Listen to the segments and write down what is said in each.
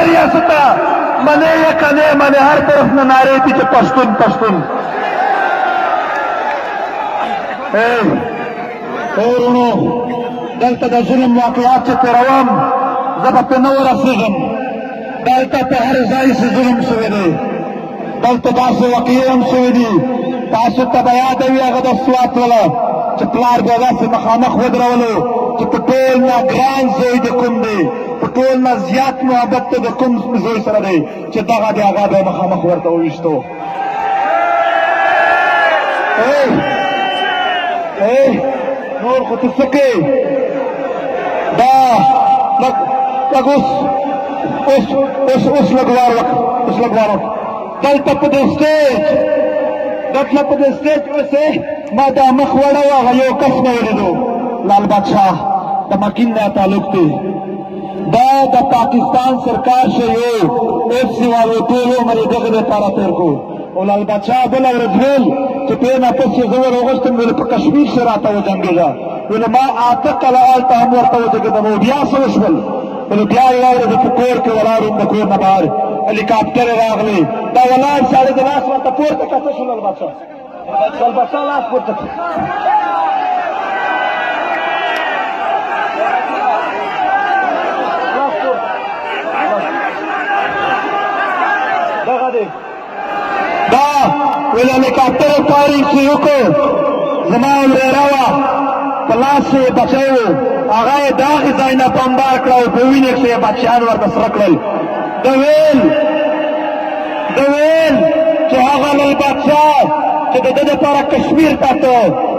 ریاستا منے یا کنے منے ہر طرف نہ نعرے تھی پشتون پشتون ورونو دلته د ظلم واقعات چې تیروم زه به پرې نه ورسېږم دلته په هر ځای چې ظلم شوی دی دلته داسې واقعې هم شوي دي تاسو ته به یاد وي هغه د سوات والا چې پلار بیا داسې مخامخ ودرولو چې په ټول نه ګران زوی د کوم دی په ټول نه زیات محبت ته د کوم زوی سره دی چې دغه دی هغه به مخامخ ورته وویشتو نور خو ته څه کوې دا لږ اوس لږ وار وکړه دلته په دې سټیج اوسې ما دا مخ وړه هغه یو کس مې ولیدو لال بادشاه د مکین نه تعلق دی دا د پاکستان سرکار شی ایف سی والو ټول عمر یې دغه دپاره تېر کړو او لال بادشاه بله ورځ ویل چې پرې نه پس یې زه ور وغوښتم ویل په کشمیر کښې راته وجنګېږه ویل ما 8 کاله هلته هم ورته وجنګېدم او بیا څه وشول ویل بیا یوه ورځ په کور کې ولاړ وم د کور نه بهر هلیکاپټر یې راغلی دا ولاړ سړی د لاس راته پورته کته شو لال بادشاه لاس پورته کړ دغه دی دا ویل هلیکاپټر یې پارېږ چې وکړو زما ورېره وه په لاس یې بچی و هغه یې د هغې ځای نه بمبار کړه او په وینې کښې یې بچیان ورته سره کړل ده ویل چې هغه لال بادشاه چې د ده دپاره کشمیر ټاکه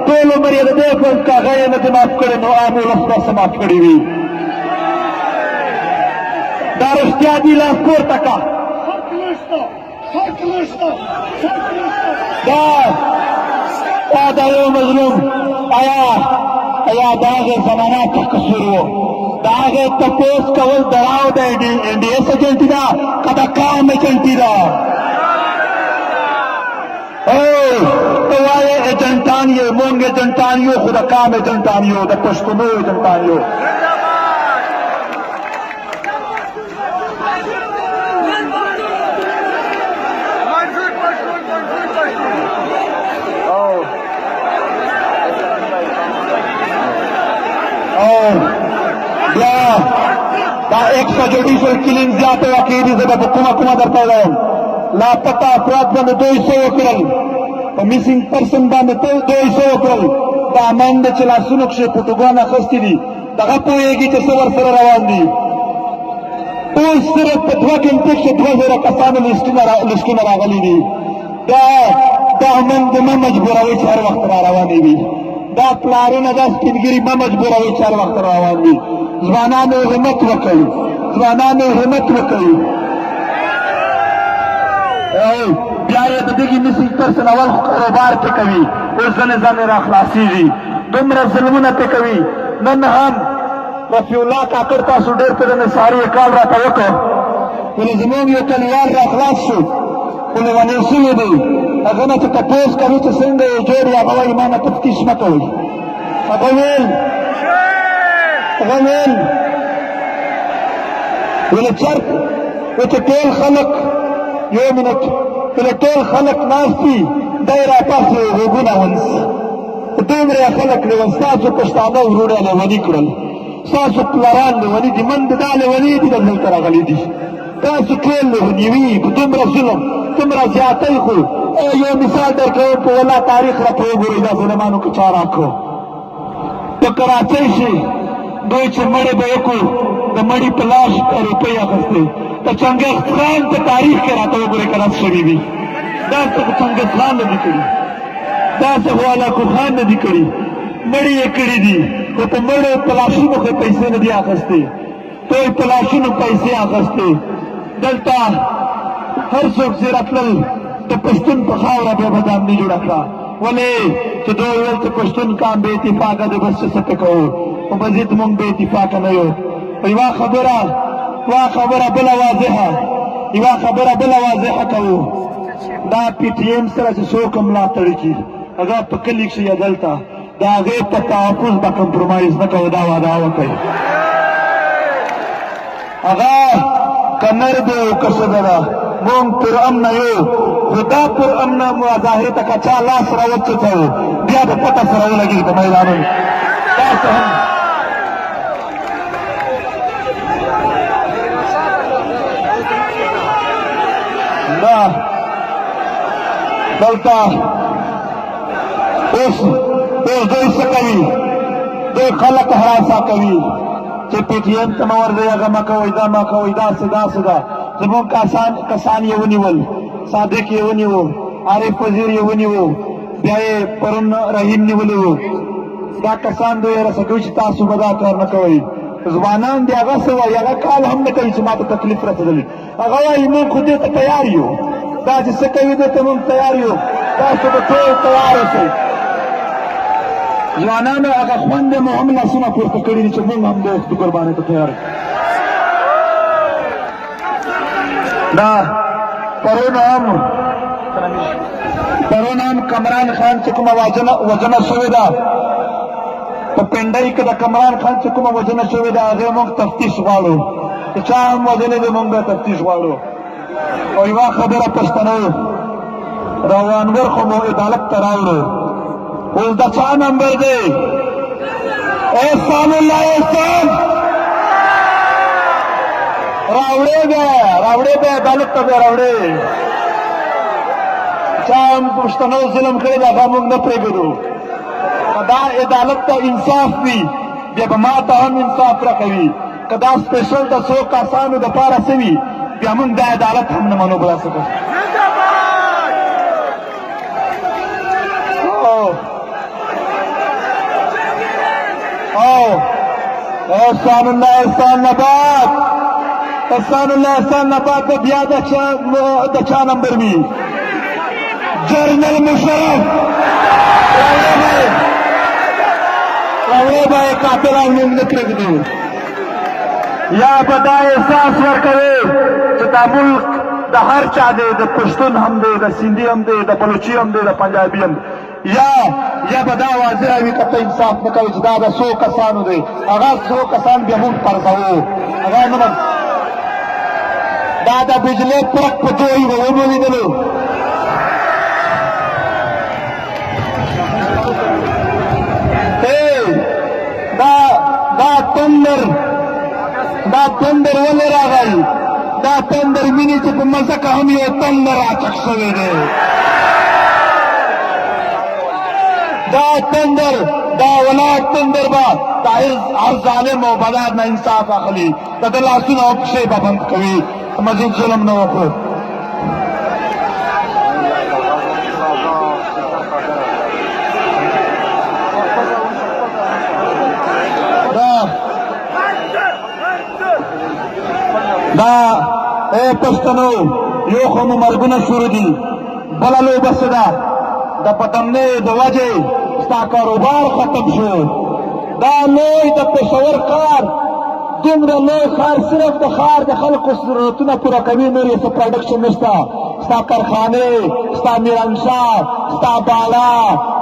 ټول عمر یې د دې په هغه یې نه دي معاف کړی نو عام ولس به څه معاف کړي وي دا رښتیا دي لاس پورته کړه دا یو مظلوم آیا د هغې زمانه څه قصور و د هغې تپوس کول دراو د این ډي ایس ایجنټي ده که د قام ایجنټي ده ته وایې ایجنټان یې مونږ ایجنټان یو خو د قام ایجنټان یو د پښتنو ایجنټان یو بیا دا 100 جوډیشل کلینګ زیاته واقع دي زه به په کومه درته وایم لاپته افراد باندې 200 وکړل په میسینګ پرسن باندې 200 وکړل دا منډه چې لاسونو کښې فوټوګان اخیستي دي دغه پوهېږي چې څه ورسره روان دي ټول صرف په 2 ګنټو کښې 2000 کسانو لیسټونه راغلي دي دا منډې مه مجبوروئ چې هر وخت را روانې وي دا پلارونه دا سپینګري مه مجبوروئ چې هر وخت روان وي ځوانانو همت وکړئ بیا یې د دغې میسینګ پرسن اول کاروبار پې کوي اوس ځنې را خلاصېږي دومره ظلمونه پې کوي نن هم رفیع الله کاکړ تاسو ډېر پرې نثاري کال راته وکړ ولې زموږ یو کلیوال را خلاص شو خو لیونی شوي دی هغه نه چې تپوس کوي چې څنګه یې جوړ یې هغه وایي ما نه تفتیش مه کوئ هغه ویل چرک چې ټول خلک یو منټ ویل ټول خلک ناست دي دی راپاسې غوږونه ونیسي دومره خلک لیون ستاسو پښتانه وروڼه لیوني کړل ستاسو پلاران لیوني دي من د دا لیوني دي دلته راغلي دي تاسو ټول لیوني وي په دومره ظلم دومره زیاتی خو یو مثال درکوم په والله تاریخ راته وګورئ دا ظلمانو که چا راکړو په کراچۍ شي دوی چې مړی به وکړو د مړي په لاس روپۍ اخیستې د چنګیز خان په تاریخ کې راته وګورئ که داسې شوي وي داسې خو چنګیز خان نه دي کړي داسې خو هلاکو خان نه دي کړي مړي یې کړي دي خو په مړو په لاسونو خو پیسې نه دي اخیستې دوی په لاسونو پیسې اخیستې دلته هر څوک چې راتلل د پښتون په خاوره بیا به دامني جوړه کړه ولې چې دوی ویل چې پښتون قام بې اتفاقه دی بس چې څه پې کوو خو مزید مونږ بې اتفاقه نه یو یوه خبره بله واضحه کوو دا پی ټي ایم سره چې څوک ملاتړ کړي هغه په کلي کښې یا دلته د هغې په تحفظ به کمپرومایز نه کوو دا وعده وکړئ هغه که نر دی او که ښځه ده مونږ پر امنه یو خو دا پر امنه مظاهرې ته که چا لاس راوچوڅوو بیا به پته سره ولګېږي په میدانونو داسې هم دا دلته اوس دوی څه کوي دوی خلک هراسه کوي چې پی ټي ایم ته مه ورځئ هغه مه کوئ دا مه کوئ داسې داسې ده زموږ کسان یې ونیول صادق یې ونیو عارف وزیر یې ونیو بیا یې پرون رحیم نیولی و دا کسان دوی رسه کوي چې تاسو به دا کار نه کوئ ځوانان دی هغه څه وایي هغه کال هم نه کوي چې ما ته تکلیف رسېدلی هغه وایي موږ خو دې ته تیار یو دا چې څه کوي دې ته موږ تیار یو تاسو به ټول تیار اوسئ ځوانانو هغه خوند مو هم لاسونه پورته کړي دي چې موږ هم د وخت قربانۍ ته تیار یو دا پرون هم کمران خان چې کومه وژنه شوې ده په پنډۍ کې د کمران خان چې کومه وژنه شوې ده هغې موږ تفتیش غواړو چې چا هم وژلې دی موږ به تفتیش غواړو او یوه خبره پښتنو روانګر خو مو عدالت ته راوړو اوس د چا نمبر دی احسان الله احسان راوړې به عدالت ته به راوړې چا هم پښتنو ظلم کړی دی هغه موږ نه پرېږدو دا عدالت ته انصاف وي بیا به ما ته هم انصاف راکوي که دا سپیشل د څو کسانو دپاره څه وي بیا موږ دا عدالت هم نه منو به داسې احسان الله احسان نبات احسان الله احسان نبات به بیا د چا نمبر وي جنرل مشرف راوړی به یې قاتلان موږ نه پرېږدو یا به دا احساس ورکوي چې دا ملک د هر چا دی د پښتون هم دی د سندي هم دی د بلوچي هم دی د پنجابي هم یا به دا واضح وي که ته انصاف نه کوي چې دا د څو کسانو دی هغه څو کسان بیا موږ پرځوو هغه نه دا د بجلۍ پرک په دوی به ومو لیدلو دا تندر ولې راغی دا تندر ویني چې په مځکه هم یو تندر راچک شوی دی دا تندر دا ولاړ تندر به د هر ظالم او بدار نه انصاف اخلي د ده لاسونه او پښې به بند کوي مزید ظلم نه وکړو دا اے پښتنو یو خو مو مرګونه شروع دي بله لوبه څه ده د پتمنۍ د وجې ستا کاروبار ختم شو دا لوی د پېښور ښار دومره لوی ښار صرف د ښار د خلکو ضرورتونه پوره کوي نور یې څه پروډکشن نشته ستا کارخانې ستا میرانشاه ستا بالا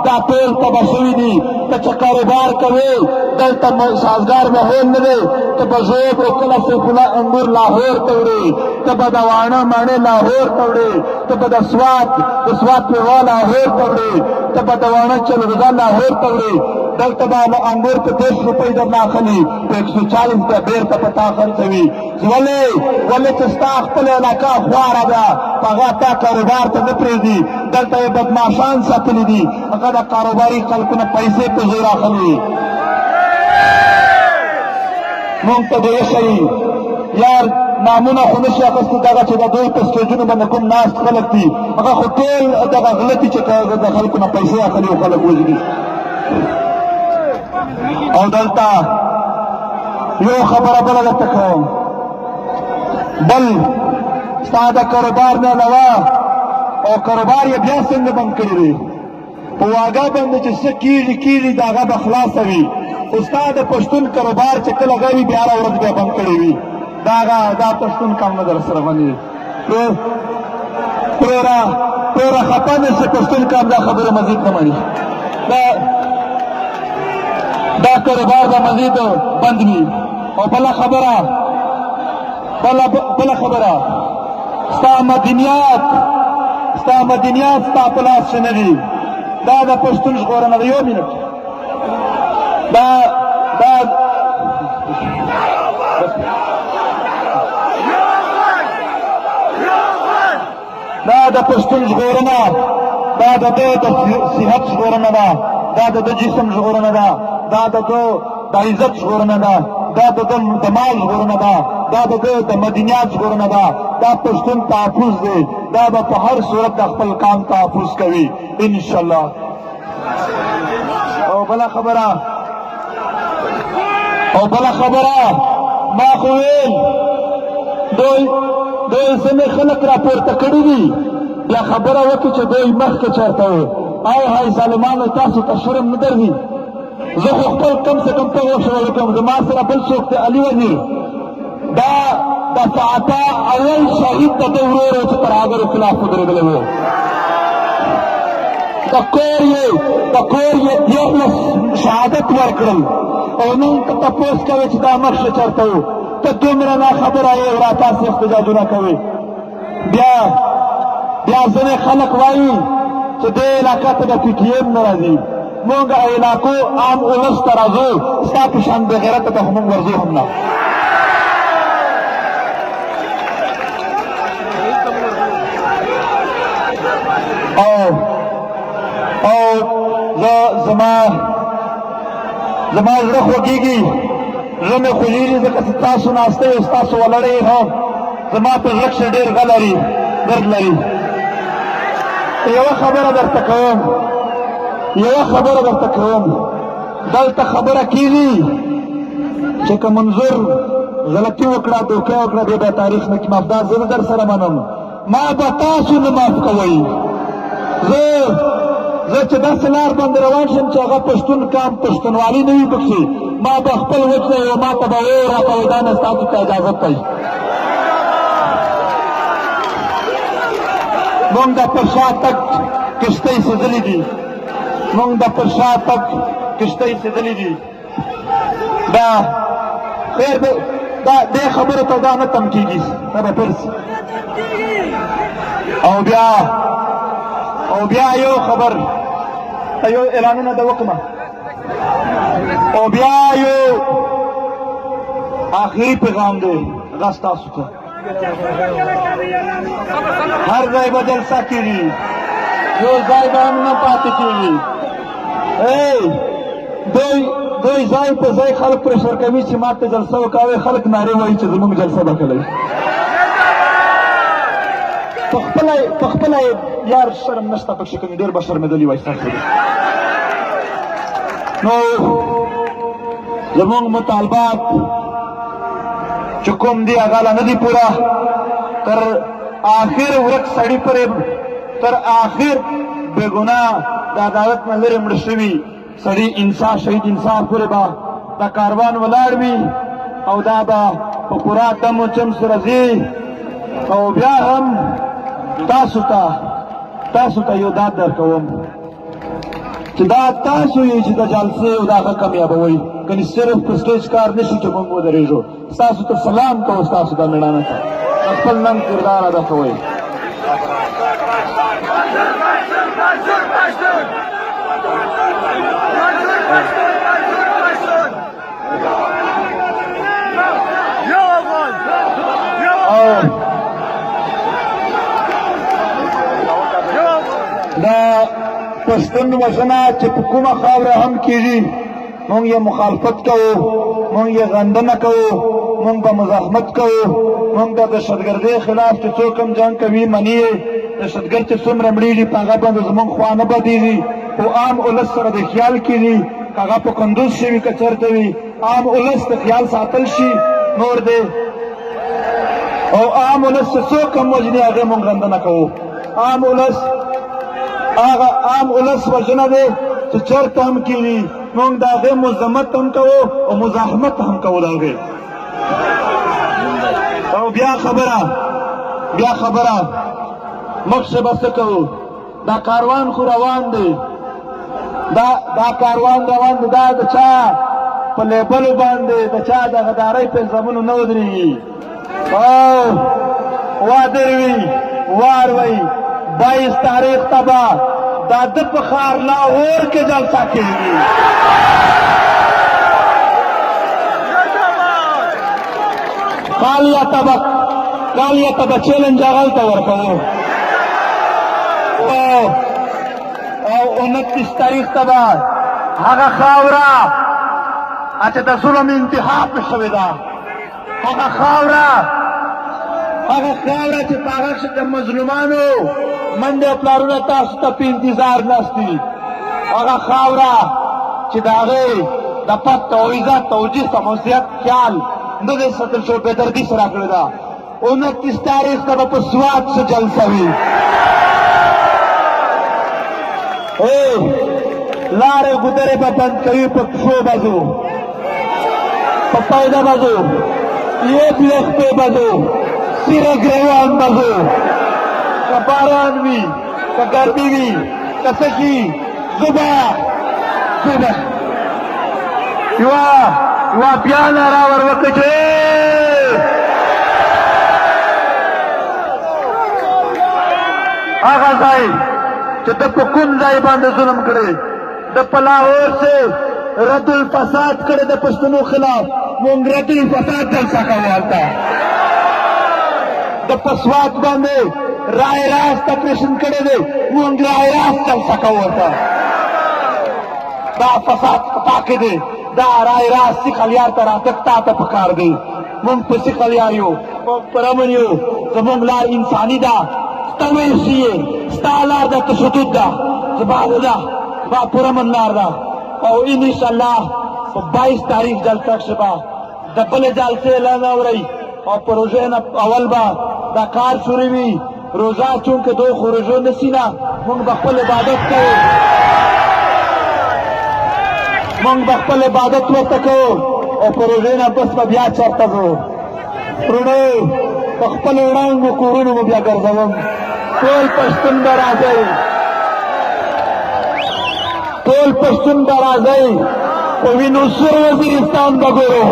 دا ټول تباه شوي دي ته چې کاروبار کوې دلته سازګار ماحول نه دی ته به ژوب او کله سیف الله انګور لاهور ته وړې ته به د واڼه ماڼې لاهور ته وړې ته به د سوات پیوا لاهور ته وړې ته به د واڼه چلرګا لاهور ته وړې دلته به انګور په 30 روپۍ درنه اخلي په 140 به بېرته په تا خرڅوي ولې چې ستا خپله علاقه خواره ده په هغه تا کاروبار ته نه پرېږدي دلته یې بدماشان ساتلي دي هغه د کاروباري خلکو نه پیسې په زور اخلي مونږ ته به وښیي یار نامونه خو نشي اخیستي دغه چې د دوی په سټیجونو باندې کوم ناست خلک دي هغه خو ټول دغه غله دي چې د خلکو نه پیسې اخلي او خلک وژني او دلته یو خبره بله درته کوم بل ستا د کاروبار نه علاوه او کاروبار یې بیا څنګه بند کړی دی په واګه باندې چې څه کېږي د هغه به خلاصه وي خو ستا د پښتون کاروبار چې کله غوي بیا هره ورځ بیا بند کړی وي دا پښتون کم نه در سره باندې پرېره خفه نه شي پښتون کم دا خبره مزید نه مني دا کاروبار به مزید بند وي. او بله خبره ستا مدنیات ستا په لاس کې نه دي. دا د پښتون ژغورنه ده. یو منټ دا د پښتون ژغورنه، دا د ده د صحت ژغورنه ده، دا د ده جسم ژغورنه ده، دا د ده د عزت ژغورنه ده، دا د ده د مال ژغورنه ده، دا د ده د مدنیات ژغورنه ده. دا پښتون تحفظ دی. دا به په هر صورت د خپل قام تحفظ کوي انشاءالله. او بله خبره ما خو ویل دوی ځینې خلک راپورته کړي دي، بیا خبره وکړي چې دوی مخکې چېرته وو. هاي ظالمانو تاسو ته شرم نه درځي؟ زه خو خپل کم سے کم ته وشوله کوم. زما سره بل څوک دی علي وزیر، دا د فعتا اول شهید د ده ورور و چې ترهګرو خلاف ودرېدلی و. د کور یې 13 شهادت ورکړل او نن ته تپوس کوې چې دا مخکې چېرته و. ته دومره ناخبره یې او را تاسې احتجاجونه کوې. بیا ځینې خلک وایي چې دې علاقه ته د پي ټي ایم نه راځي. مونږ علاقو عام اولس ته راځو، ستا په شان بې غیرته ته خو مونږ ورځو هم نه. او زما زړه خوږېږي، زړه مې خوږېږي ځکه چې تاسو ناسته یو، ستاسو ولاړې هم زما په زړه کښې ډېر درد لري. یوه خبره درته کوم، دلته خبره کېږي چې که منظور غلطي وکړه، دوکه وکړه، بیا به تاریخ نه کې معاف. دا زه نه در سره منم، ما به تاسو نه معاف کوئ. زه چې داسې لار باندې روان شم چې هغه پښتون کام پښتونوالي نه وي پکښې، ما به خپل وچ دی او ما ته به ویې راته وایي دا نه ستاسو ته اجازت دی. مونږ د پر شا تګ کښتۍ سېځلي دي. دا خیر دا دې خبرو ته دا نه تم کېږي، دا به پرسي. او بیا یو اعلانونه د وکړه، او بیا یو آخري پیغام دی هغه ستاسو ته. هر ځای به جلسه کېږي، یو ځای به هم نه پاتې کېږي. دوی ځای په ځای خلک پرېشر کوي چې ما ته جلسه وکړئ. خلک نارې وایي چې زموږ جلسه به کوئ. په خپله یار شرم نشته پکښې، که مې ډېر به شرمېدلي وای ستاسو. نو زموږ مطالبات چې کوم دي هغه لا نه دي پوره. تر آخر ورک سړي پورې، تر آخر بې ګناه د عدالت نه لرې مړ شوي سړي شهید انصاف پورې به دا کاروان ولاړ وي او دا به په پوره دم و چم سره ځي. او بیا هم تاسو ته یو داد درکوم چې دا تاسو یې چې د جلسې او د هغه کامیابوئ، کنې صرف په سټیج کار نه شي چې موږ ودرېږو. ستاسو ته سلام کوو، ستاسو ته مېړانه ته خپل نن کردار ادا کوئ. دا پښتون وژنه چې په کومه خاوره هم کېږي، مونږ یې مخالفت کوو، مونږ یې غندنه کوو، مونږ به مزاحمت کوو. مونږ د دهشتګردۍ خلاف چې څوک هم جنګ کوي مني یې. دهشتګرد چې څومره مړېږي په هغه باندې زمونږ خوا نه بدېږي، خو عام اولس سره د خیال کېږي. که هغه په کندوز شي وي که چېرته وي، عام اولس د خیال ساتل شي نور دی. او عام اولس چې څوک هم وژني هغې مونږ غندنه کوو. عام اولس وژنه دی چې چېرته هم کېږي، مونږ د هغې مذمت هم کوو او مزاحمت هم کوو د هغې. او بیا خبره مخکې به څه کوو؟ دا کاروان خو روان دی، دا کاروان روان دی. دا د چا په لیبلو باندې د چا د غدارۍ په الزامونو نه ودرېږي او وادر وي وار وي 22 تاریخ ته به دا د په ښار لاهور کې جلسه کېږي کالیه ته به چیلنج هغلته ورکوو او 29 تاریخ ته به هغه خاوره چې د ظلم انتها پې شوې ده هغه خاوره چې په هغه کښې د مظلومانو منډې او پلارونه تاسو ته په انتظار ناست دي هغه خاوره چې د هغې د پت او عزت او جسم او صحت خیال نه دی ساتل شوی بېدردي سره کړې ده 29 تاریخ ته به په سوات څه جلسه وي لارې ګودرې به بند کوي په پښو به ځو په پیده به ځو یک لښپې به ځو سیره ګریوان به ځو که باران وي که ګرمي وي که څه شي زه به یوه بیا ناره ور وکړه چې هغه ځای چې د په کوم ځای باندې ظلم کړی د په لاهور سے رد الفساد کړی د پښتنو خلاف مونږ رد الفساد جلسه کوو هلته د په سوات باندې رای راست اپریشن کړی دی مونږ رای راست جلسه کوو هلته دا فساد په تا کې دی دا رای راست سیخلیار ته راتګ تا ته پکار دی مونږ په سیخلیار یو مونږ پر امن یو زمونږ لار انساني ده ستا ویسي یې ستا لار ده تشدد ده زباده ده زما پر امن لار ده او انشاءالله په 22 تاریخ جلسه کښې به د بلې جلسې اعلان اورئ او په روژې نه اول به دا کار شروع وي روژه چونکې دوی خو روژو نسي نه مونږ به خپل عبادت کوو مونږ به خپل عبادت ورته کوو او په روژې نه بس به بیا چېرته ځو وروڼو په خپلو وړانګو کورونو به بیا ګرځوم ټول پښتون به راځئ ټول پښتون به راځئ په وینو سور وزیرستان به ګورو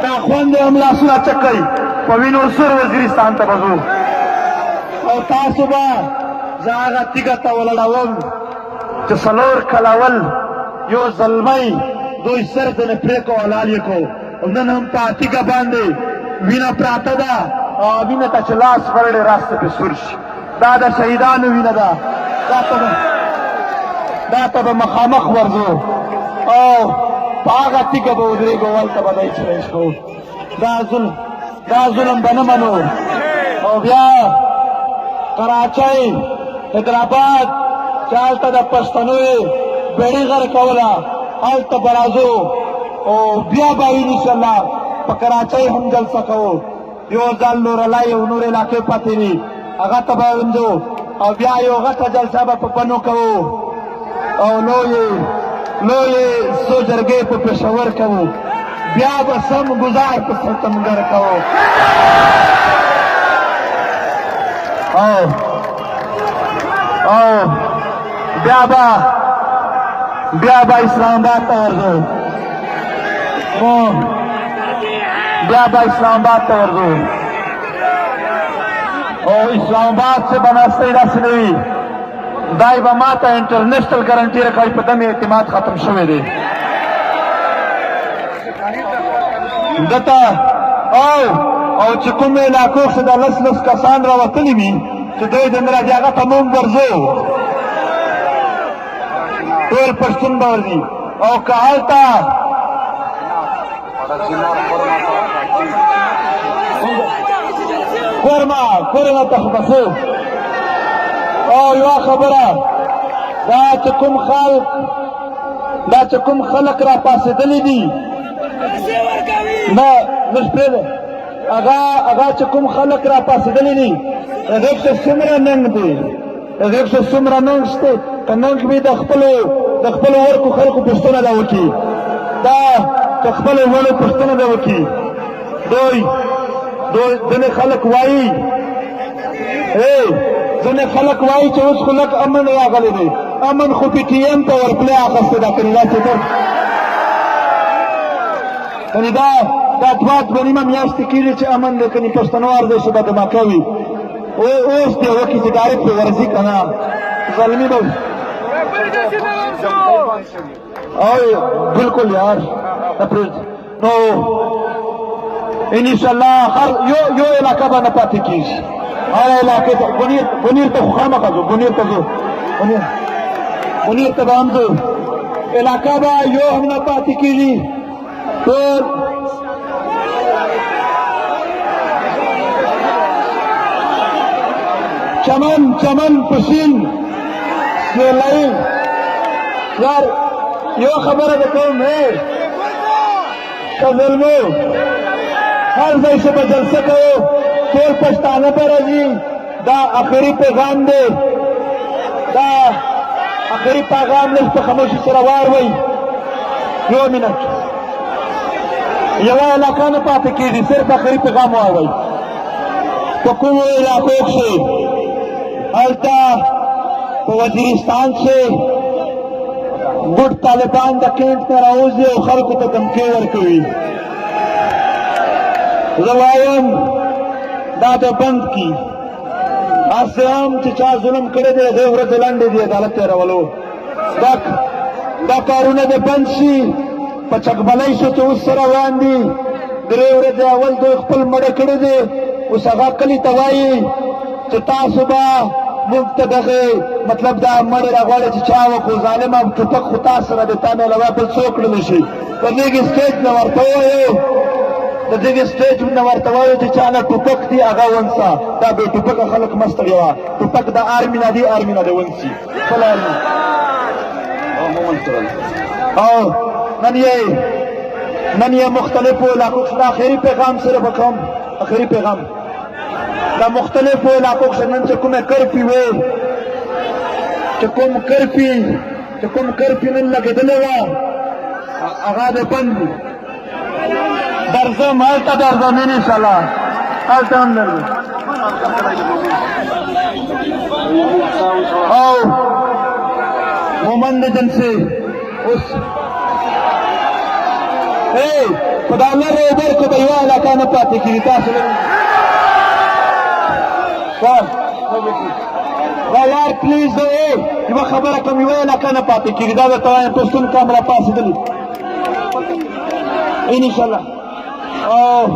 دا خوند هم لاسونه چک کوي په وینو سور وزیرستان ته به ځو او تاسو به زه هغه تیږه ته ولړوم چې 4 کلول یو زلمی دوی سر ځنې پرېکو حلال یې کو نن هم په تیږه باندې وینه پراته ده او وینه ته چې لاس ورړې راسته پې سور شي دا د شهیدانو وینه ده دا ته به مخامخ ورځو او په هغه تیږه به ودرېږو هلته به دی چلنج کوو دا ظلم به نه منو او بیا کراچۍ حیدرآباد چې هلته د پښتنو یې بیړۍ غر کوله هلته به راځو او بیا به انشاءالله په کراچۍ هم جلسه کوو یو ځل نورالله یو نور علاقې پاتې دي هغه ته به ځو او بیا یو غټه جلسه به په بنو کوو او لویې څو جرګې په پېښور کوو بیا به سم ګزار په سلطنګر کوو او بیا به اسلام آباد ته ورځو او اسلام آباد سے بناستی داسې نه وي دای به ما ته انټرنیشنل ګارنټي راکوي په دمې اعتماد ختم شوی دی دته او چې کوم علاقو کښې د 10 کسان راوتلي وي چې دوی د راځي هغه ته مونږ ورځو ټول پښتون به ورځي او که هلته کورما ته خو بسو او یوه خبره دا چې کوم خلک را پاسېدلي دي نه لږ پرېږده هغه چې کوم خلک را پاسېدلي دي هغې کښې څومره ننګ دی هغې کښې څومره ننګ شته که ننګ وي د خپلو ورکو خلکو پوښتنه ده وکړي دا که خپلو وړو پوښتنه ده وکړي ځینې خلک وایي چې اوس خو لږ امن راغلی دی امن خو پي ټي ایم ته ورپلې اخیستی ده که نه داسې کنی دا دوه نیمه میاشتې کېږي چې امن دی کنی پښتنو ارزښت به دماکه وي اوس دی وکړي چې ډایرکټ پرې ورځي که نه ظلمي به بالکل یار نو انشاءالله هر یو علاقه به نه پاتې کېږي هر علاقې ته بنیر ته خو خامخا ځو بنیر ته ځو بنیر ته به هم ځو علاقه به یو هم نه پاتې کېږي ټول چمن پسین سیلای یار یو خبره ده کوم که ظلمو هر ځای څه به جلسه کوو ټول پښتانه به راځي دا آخري پیغام دی دا آخري پیغام لږ په خاموشي سره واروئ یو منټ یوه علاقه نه پاتې کېږي صرف آخري پیغام واروئ په کومو علاقو کښې هلته په وزیرستان کښې ګوډ طالبان د کیمپ نه راوځي او خلکو ته دمکې ورکوي زه وایم دا به بند کړي هسې هم چې چا ظلم کړی دی هغې ورځې لنډې دي عدالت تېرولو دا کارونه دې بند شي په چکبلۍ شو چې اوس سره روان دي درې ورځې اول دوی خپل مړه کړی دی اوس هغه کلي ته وایي چې تاسو به موږ ته دغه مطلب دا مړې راغواړي چې چا وکړو ظالمه ټوپک خو تا سره دی تا نه علاوه بل څوک کړلی شي د دغې سټیج نه ورته ووایو د دغې سټیج نه ورته وایو چې چا نه ټوپک دی هغه ونسه دا بې ټوپکه خلک مه ستړیوه ټوپک د آرمي نه دی آرمي نه دی ونسي خپل آرمي او نن یې مختلفو علاقو کښې د آخري پیغام صرف کوم آخري پیغام د مختلفو علاقو کښې نن چې کومې کرفي وې چې کوم کرفي نن لګېدلې وه هغه د بند دي درځم هلته درځم انشاءالله هلته هم درځم او مومند جنسې اوس په دا لرې اوبر کې به یوه علاقه نه پاتې کېږي تاسو دا یار پلیز یوه خبره کوم یوه علاقه نه پاتې کېږي دا درته وایم پښتون کام را پاڅېدلي انشاءالله او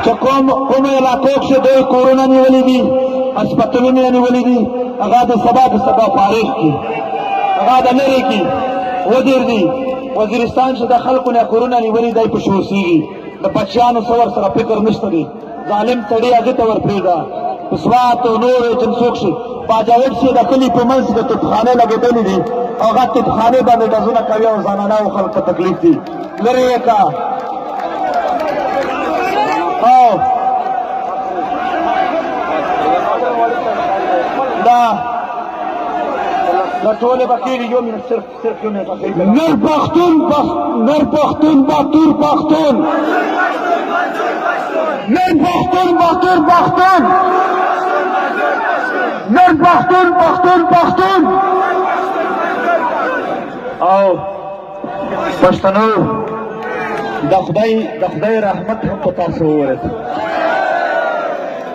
چې کومو علاقو کښې دوی کورونه نیولي دي هسپتالونه یې نیولي دي هغه د سبا فارغ کړي هغه د لرې کړي ودرېږدي وزیرستان چې د خلکو نه کورونه نیولي دی په شوسېږي د بچیانو څه ورسره فکر نشته دی ظالم سړي هغې ته ورپرېږده په سوات او نورو جنسو کښې باجوړ چې د کلي په منځ کې د توپخانې لګېدلې دي او هغه توپخانې باندې ډزونه کوي او زنانهو خلکو ته تکلیف دي لرې یې که دا ټولې به کېږي یو منټ صرف یو منټ نر پښتون با تور پښتون نر پښتون با تور پښتون نر پښتون او پښتنو د خدای رحمت هم په تاسو وورېد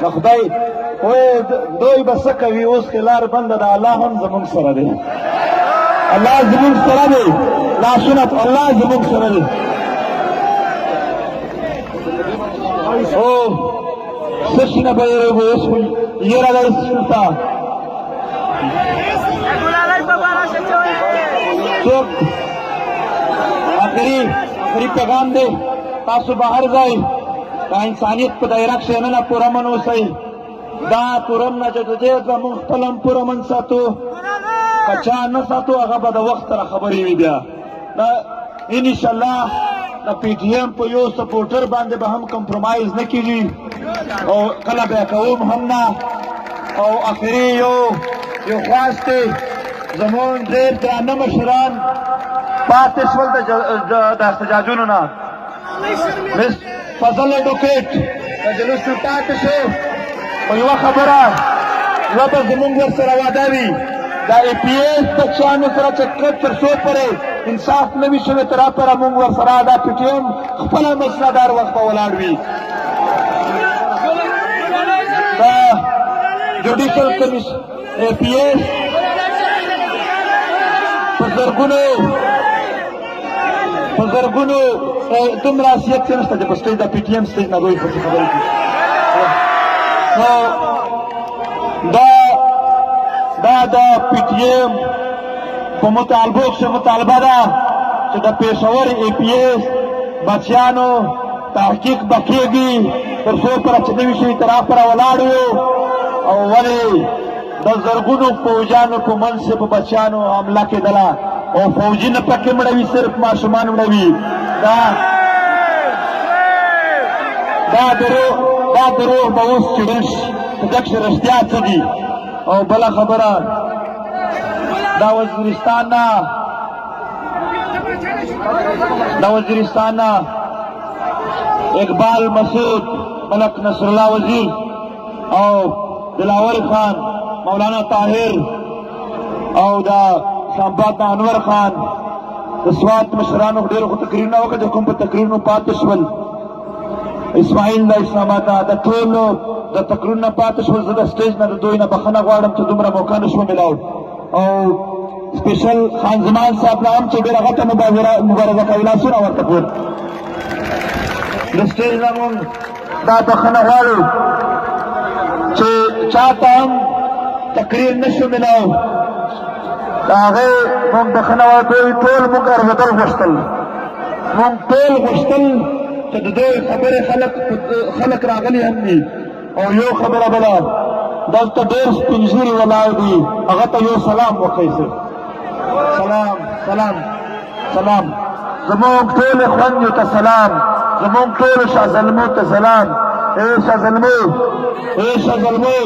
د خدای دوی به څه کوي اوس کې لار بنده ده الله هم زموږ سره دی الله زموږ سره دی لاسونه الله زموږ سره دی او څه شي نه به یېرېږو اوس خو یېره ده شته څوک آخري پیغام دی تاسو به هر ځای د انسانیت په دایره کښې ننه پورامن اوسئ دا پورم نه چې به موږ خپل هم پورامن ساتو که چا نه ساتو هغه به د وخت سره خبرې وي بیا انشاءالله د پی ټي ایم په یو سپورټر باندې به هم کمپرومایز نه کېږي او کله به یې کوم هم نه او آخري یو خواست دی زموږ ډېر درانه مشران پاتې شول د احتجاجونو نه مس فضل اډوکیټ د جلوس نه پاتې شو خو یوه خبره یوه به زموږ ورسره وعده وي دا ای پی ایس بچیانو سره چې کله تر څو پورې انصاف نه وي شوی تر هغه پورې موږ ورسره دا پي ټي ایم خپله مسله دار وخت به ولاړ وي. دا جوډیشل کمیشن ای پی ایس په زرګونو دومره حیثیت یې نشته چې په سټیج د پي ټي ایم سټیج نه دوی پسې خبرې کوي. دا د پي ټي ایم په مطالبو کښې مطالبه ده چې د پېښور ای پي ایس بچیانو تحقیق به کېږي تر څو پوره چې نوي شوي تر هغه پوره ولاړ یو او ولې د زرګونو فوجیانو په منځ کې په بچیانو حمله کېدله او فوجي نه پکې مړوي صرف ماشومان مړوي. دا دروغ به اوس څېړل شي چې دغه کښې رښتیا څه دي. او بله خبره دا وزیرستان نه اقبال مسعود ملک نصر الله وزیر او دلاور خان مولانا طاهر او دا شامباد انور خان د سوات مشرانو ډېرو خو تقریرونه وکړه چې کوم په تقریرونو پاتې شول اسماعیل د اسلام آباد د ټولو د تقریرونه پاتې شول. زه د سټیج نه د دوی نه بخښنه غواړم چې دومره موقع نه شوه میلاو او سپیشل خان زمان صاحب نه هم چې ډېره غټه مبارزه کوي لاسونه ورته پورته د سټیج نه مونږ دا بخښنه غواړو چې چاته هم تقریر نه شو میلاو د هغې مونږ بخښنه ورکوي. ټول مونږ ارزدل غوښتل چې د دوی خبرې خلک راغلي هم دي. او یو خبره بله دلته ډېر سپین ږیري ولاړ دي هغه ته یو سلام وکړئ. سلام زمونږ ټولې خویندو ته سلام، زمونږ ټولو شازلمو ته سلام. ای شازلمو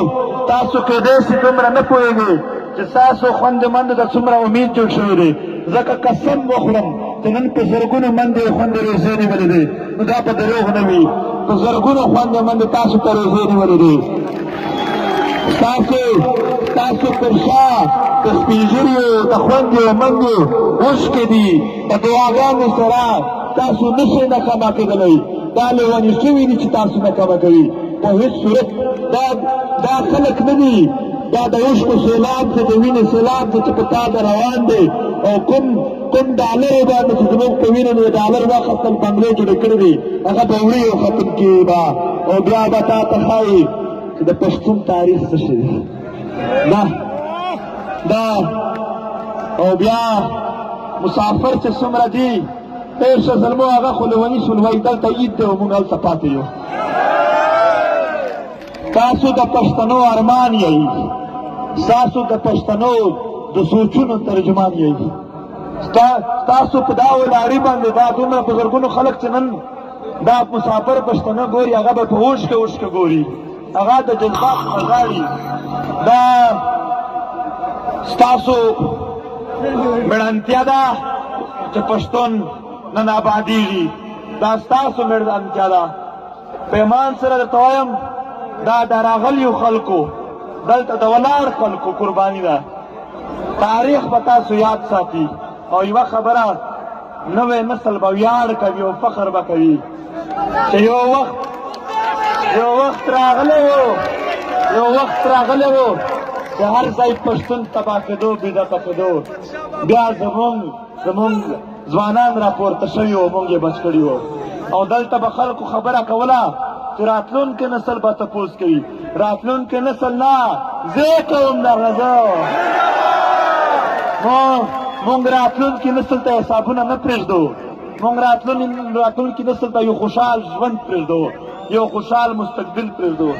تاسو کېدای شي دومره نه پوهېږئ چې ستاسو خویندې منډو ته څومره امید جوړ شوی دی. ځکه قسم وخورم چې نن په زرګونو منډې خویندې روژې نیولې دی نو دا په دروغ نه وي. په زرګونو خویندې منډې تاسو ته روژې نیولې دی. تاسو پر شا د سپین ږیریو د خویندې منډې اوښکې دي په دعاګانو سره تاسو نشئ ناکامه کېدلی. دا لیونې شوي دي چې تاسو ناکامه کوي په هېڅ صورت. دا خلک نه دي، دا د اوښکو سیلاب دی، د وینې سیلاب دی چې په تا د روان دی. او کوم ډالر باندې چې زموږ په وینه د ډالر واخیستل بنګلې جوړې کړې دي هغه به وړي او ختم کېږي به او بیا به تا ته ښایي چې د پښتون تاریخ څه شی دی. او بیا مسافر چې څومره دي شه زلمو هغه خو لیوني شول وایي دلته عید دی او موږ هلته پاتې یو. تاسو د پښتنو ارمان یئ، تاسو د پښتنو د سوچونو ترجمان یئ. تاسو په دا ولاړې باندې دا دومره په زرګونو خلک چې نن دا مسافر پښتانه ګوري هغه به په اوښکه ګوري، هغه د جذبات غاړي. دا ستاسو مېړانتیا ده چې پښتون نن آبادېږي. دا ستاسو مېړانتیا ده. په ایمان سره درته وایم دا د راغلیو خلکو دلته د ولاړ خلکو قرباني ده. تاریخ به تاسو یاد ساتي او یوه خبره نوی نسل به ویاړ کوي او فخر به کوي چې یو وخت راغلی و چې هر ځای پښتون تباه کېدو بېدته کېدو. بیا زمونږ ځوانان راپورته شوي وو، مونږ یې بچ کړي وو. او دلته به خلکو خبره کوله چې راتلونکی نسل به تپوس کوي. راتلونکی نسل نه زه کوم درنه زه مونږ راتلونکي نسل ته حسابونه نه پرېږدو. مونږ راتلونکي نسل ته یو خوشحال ژوند پرېږدو، یو خوشحال مستقبل پرېږدو.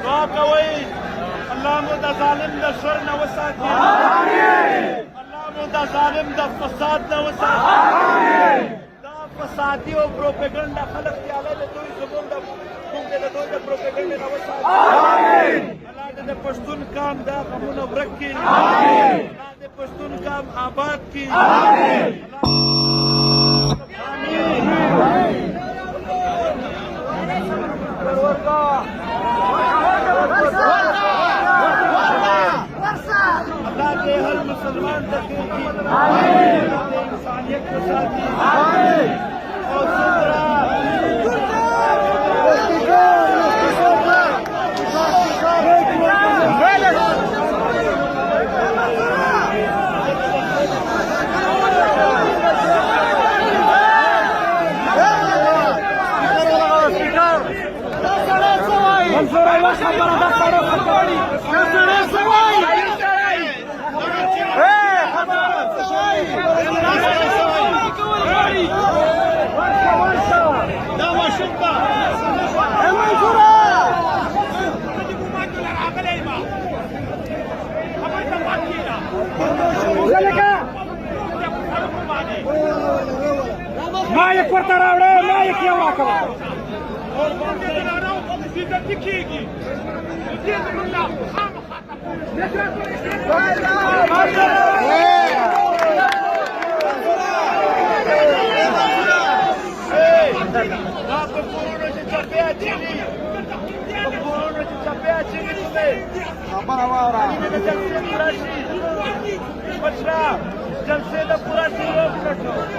دعا کوئ الله مو د ظالم د شر نه وساتي الله مو د ظالم د فساد نه وساتي دا فسادي او پروپاګاندا خلک تیاله د دوی زموږ د دوی د پروپاګاندا نه وساتي الله دې د پښتون قام دا غمونه ورک کړي الله دې پښتون قام آباد کړي اللہ کے ہر مسلمان تقریبی انسانیت کو ساتھی اور مایک ورته راوړه مایک یې واکوه اور باندې راو دې کېږي دې الله دا په کورونو چې چپې اچوي په کورونو چې چپې اچوي خبره واوره جلسې د پوره شي مشره جلسې د پوره شروع کړو